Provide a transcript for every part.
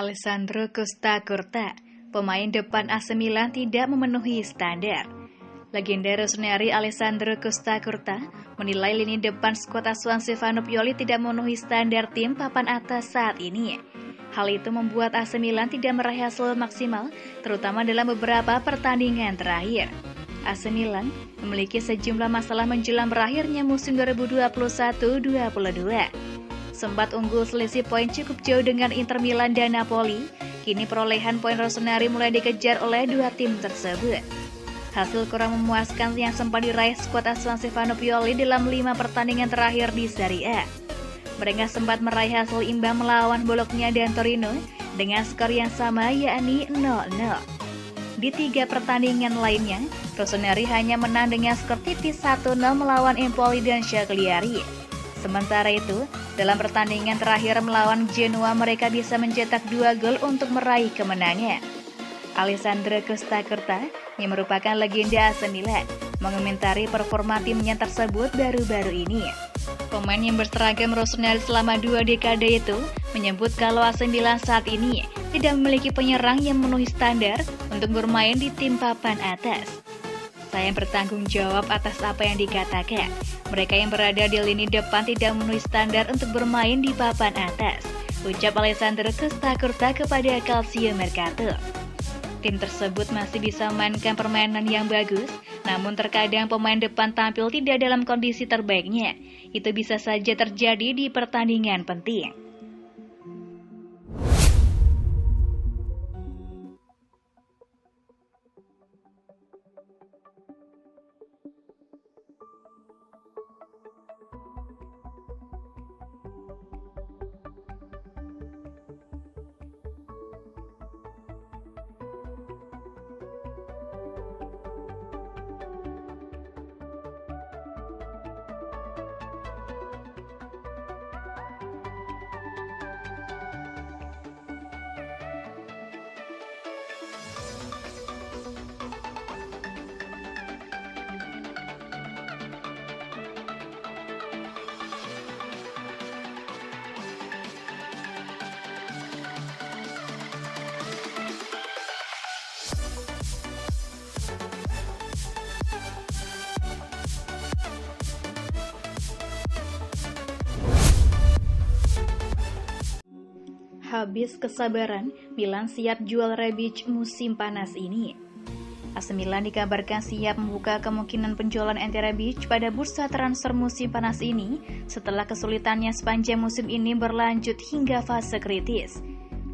Alessandro Costa Curta, pemain depan AC Milan tidak memenuhi standar. Legenda Rossoneri Alessandro Costa Curta menilai lini depan skuad asuhan Stefano Pioli tidak memenuhi standar tim papan atas saat ini. Hal itu membuat AC Milan tidak meraih hasil maksimal, terutama dalam beberapa pertandingan terakhir. AC Milan memiliki sejumlah masalah menjelang berakhirnya musim 2021-22. Sempat unggul selisih poin cukup jauh dengan Inter Milan dan Napoli, kini perolehan poin Rossoneri mulai dikejar oleh dua tim tersebut. Hasil kurang memuaskan yang sempat diraih skuad asuhan Stefano Pioli dalam 5 pertandingan terakhir di Serie A. Mereka sempat meraih hasil imbang melawan Bologna dan Torino dengan skor yang sama, yakni 0-0. Di 3 pertandingan lainnya, Rossoneri hanya menang dengan skor tipis 1-0 melawan Empoli dan Cagliari. Sementara itu, dalam pertandingan terakhir melawan Genoa, mereka bisa mencetak 2 gol untuk meraih kemenangan. Alessandro Costa Curta, yang merupakan legenda AC Milan, mengomentari performa timnya tersebut baru-baru ini. Pemain yang berseragam Rossoneri selama 2 dekade itu menyebut kalau AC Milan saat ini tidak memiliki penyerang yang memenuhi standar untuk bermain di tim papan atas. Saya bertanggung jawab atas apa yang dikatakan. Mereka yang berada di lini depan tidak memenuhi standar untuk bermain di papan atas, ucap Alessandro Costa Curta kepada Calcio Mercato. Tim tersebut masih bisa memainkan permainan yang bagus, namun terkadang pemain depan tampil tidak dalam kondisi terbaiknya. Itu bisa saja terjadi di pertandingan penting. Habis kesabaran, Milan siap jual Rebic musim panas ini. AC Milan dikabarkan siap membuka kemungkinan penjualan Ante Rebic pada bursa transfer musim panas ini setelah kesulitannya sepanjang musim ini berlanjut hingga fase kritis.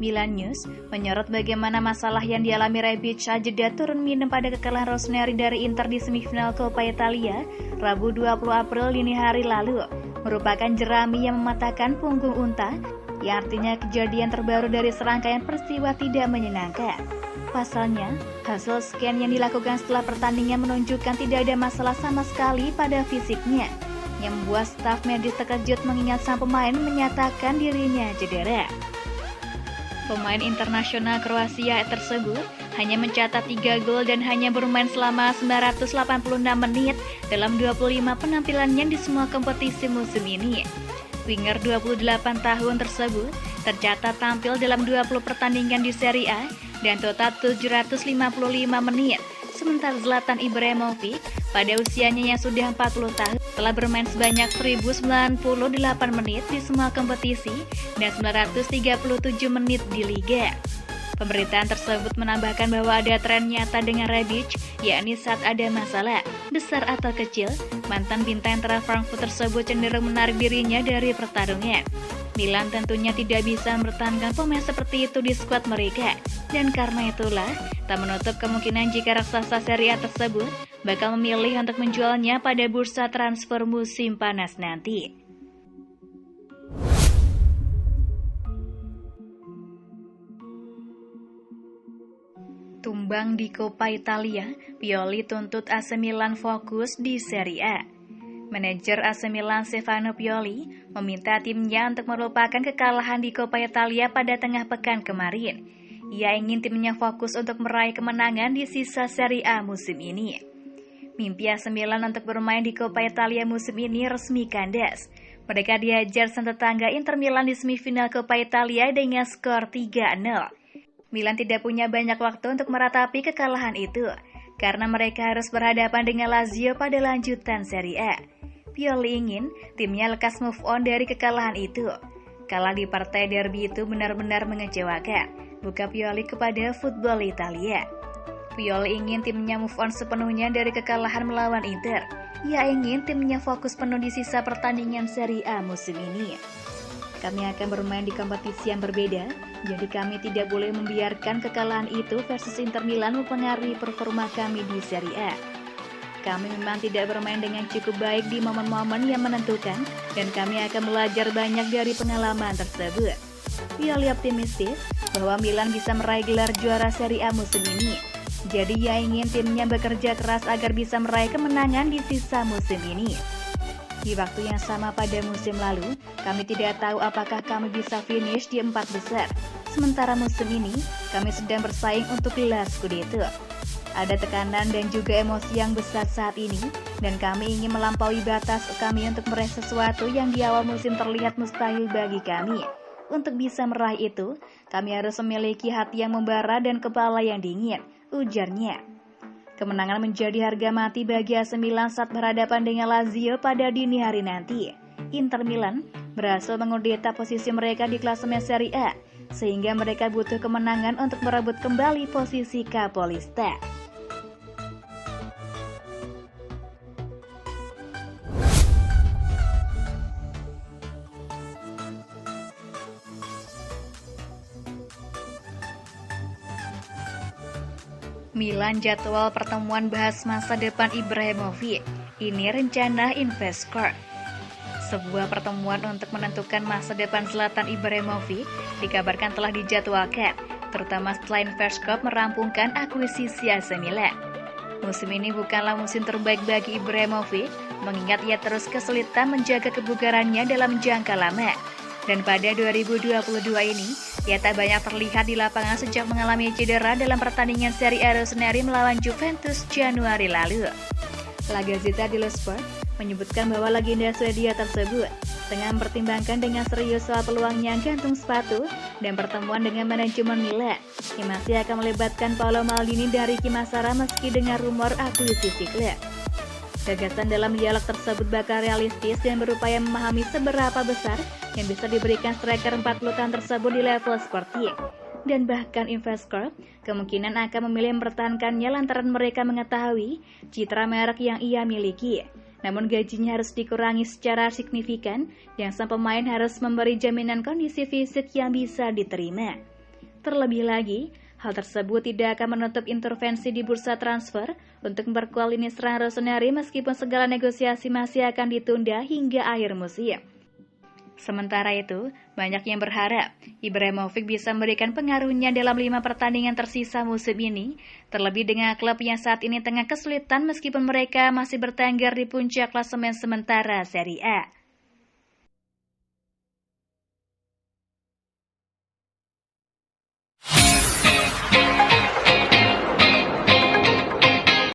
Milan News menyorot bagaimana masalah yang dialami Rebic saat jeda turun minum pada kekalahan Rossoneri dari Inter di semifinal Coppa Italia Rabu 20 April dini hari lalu merupakan jerami yang mematahkan punggung unta, yang artinya kejadian terbaru dari serangkaian peristiwa tidak menyenangkan. Pasalnya, hasil scan yang dilakukan setelah pertandingan menunjukkan tidak ada masalah sama sekali pada fisiknya, yang membuat staf medis terkejut mengingat sang pemain menyatakan dirinya cedera. Pemain internasional Kroasia tersebut hanya mencatat 3 gol dan hanya bermain selama 986 menit dalam 25 penampilannya di semua kompetisi musim ini. Winger 28 tahun tersebut tercatat tampil dalam 20 pertandingan di Serie A dan total 755 menit. Sementara Zlatan Ibrahimovic pada usianya yang sudah 40 tahun telah bermain sebanyak 1098 menit di semua kompetisi dan 937 menit di Liga. Pemberitaan tersebut menambahkan bahwa ada tren nyata dengan Rebic, yakni saat ada masalah, besar atau kecil, mantan bintang Eintracht Frankfurt tersebut cenderung menarik dirinya dari pertarungan. Milan tentunya tidak bisa mempertahankan pemain seperti itu di skuad mereka, dan karena itulah, tak menutup kemungkinan jika raksasa Serie A tersebut bakal memilih untuk menjualnya pada bursa transfer musim panas nanti. Tumbang di Coppa Italia, Pioli tuntut AC Milan fokus di Serie A. Manajer AC Milan Stefano Pioli meminta timnya untuk melupakan kekalahan di Coppa Italia pada tengah pekan kemarin. Ia ingin timnya fokus untuk meraih kemenangan di sisa Serie A musim ini. Mimpi AC Milan untuk bermain di Coppa Italia musim ini resmi kandas. Mereka dihajar sang tetangga Inter Milan di semifinal Coppa Italia dengan skor 3-0. Milan tidak punya banyak waktu untuk meratapi kekalahan itu, karena mereka harus berhadapan dengan Lazio pada lanjutan Serie A. Pioli ingin timnya lekas move on dari kekalahan itu. Kalah di partai derby itu benar-benar mengecewakan, buka Pioli kepada football Italia. Pioli ingin timnya move on sepenuhnya dari kekalahan melawan Inter. Ia ingin timnya fokus penuh di sisa pertandingan Serie A musim ini. Kami akan bermain di kompetisi yang berbeda, jadi kami tidak boleh membiarkan kekalahan itu versus Inter Milan mempengaruhi performa kami di Serie A. Kami memang tidak bermain dengan cukup baik di momen-momen yang menentukan, dan kami akan belajar banyak dari pengalaman tersebut. Pioli optimistis bahwa Milan bisa meraih gelar juara Serie A musim ini. Jadi ia ingin timnya bekerja keras agar bisa meraih kemenangan di sisa musim ini. Di waktu yang sama pada musim lalu, kami tidak tahu apakah kami bisa finish di 4 besar. Sementara musim ini, kami sedang bersaing untuk gelar Scudetto. Ada tekanan dan juga emosi yang besar saat ini, dan kami ingin melampaui batas kami untuk meraih sesuatu yang di awal musim terlihat mustahil bagi kami. Untuk bisa meraih itu, kami harus memiliki hati yang membara dan kepala yang dingin, ujarnya. Kemenangan menjadi harga mati bagi AC Milan saat berhadapan dengan Lazio pada dini hari nanti. Inter Milan berhasil mengudeta posisi mereka di klasemen Serie A, sehingga mereka butuh kemenangan untuk merebut kembali posisi Capolista. Milan jadwal pertemuan bahas masa depan Ibrahimovic. Ini rencana Investcorp. Sebuah pertemuan untuk menentukan masa depan Zlatan Ibrahimovic dikabarkan telah dijadwalkan, terutama setelah Investcorp merampungkan akuisisi AC Milan. Musim ini bukanlah musim terbaik bagi Ibrahimovic, mengingat ia terus kesulitan menjaga kebugarannya dalam jangka lama. Dan pada 2022 ini, ia tak banyak terlihat di lapangan sejak mengalami cedera dalam pertandingan Serie A Rossoneri melawan Juventus Januari lalu. La Gazzetta dello Sport menyebutkan bahwa legenda Swedia tersebut tengah mempertimbangkan dengan serius soal peluangnya gantung sepatu dan pertemuan dengan manajemen Milan yang masih akan melibatkan Paolo Maldini dari Ricky Massara meski dengan rumor akuisisi klub. Gagasan dalam dialog tersebut bakal realistis dan berupaya memahami seberapa besar yang bisa diberikan striker 40 tahun tersebut di level sportif. Dan bahkan Investcorp kemungkinan akan memilih mempertahankannya lantaran mereka mengetahui citra merek yang ia miliki. Namun gajinya harus dikurangi secara signifikan dan sang pemain harus memberi jaminan kondisi fisik yang bisa diterima. Terlebih lagi, hal tersebut tidak akan menutup intervensi di bursa transfer untuk memperkuat lini serang Rossoneri meskipun segala negosiasi masih akan ditunda hingga akhir musim. Sementara itu, banyak yang berharap Ibrahimovic bisa memberikan pengaruhnya dalam 5 pertandingan tersisa musim ini, terlebih dengan klub yang saat ini tengah kesulitan meskipun mereka masih bertengger di puncak klasemen sementara Serie A.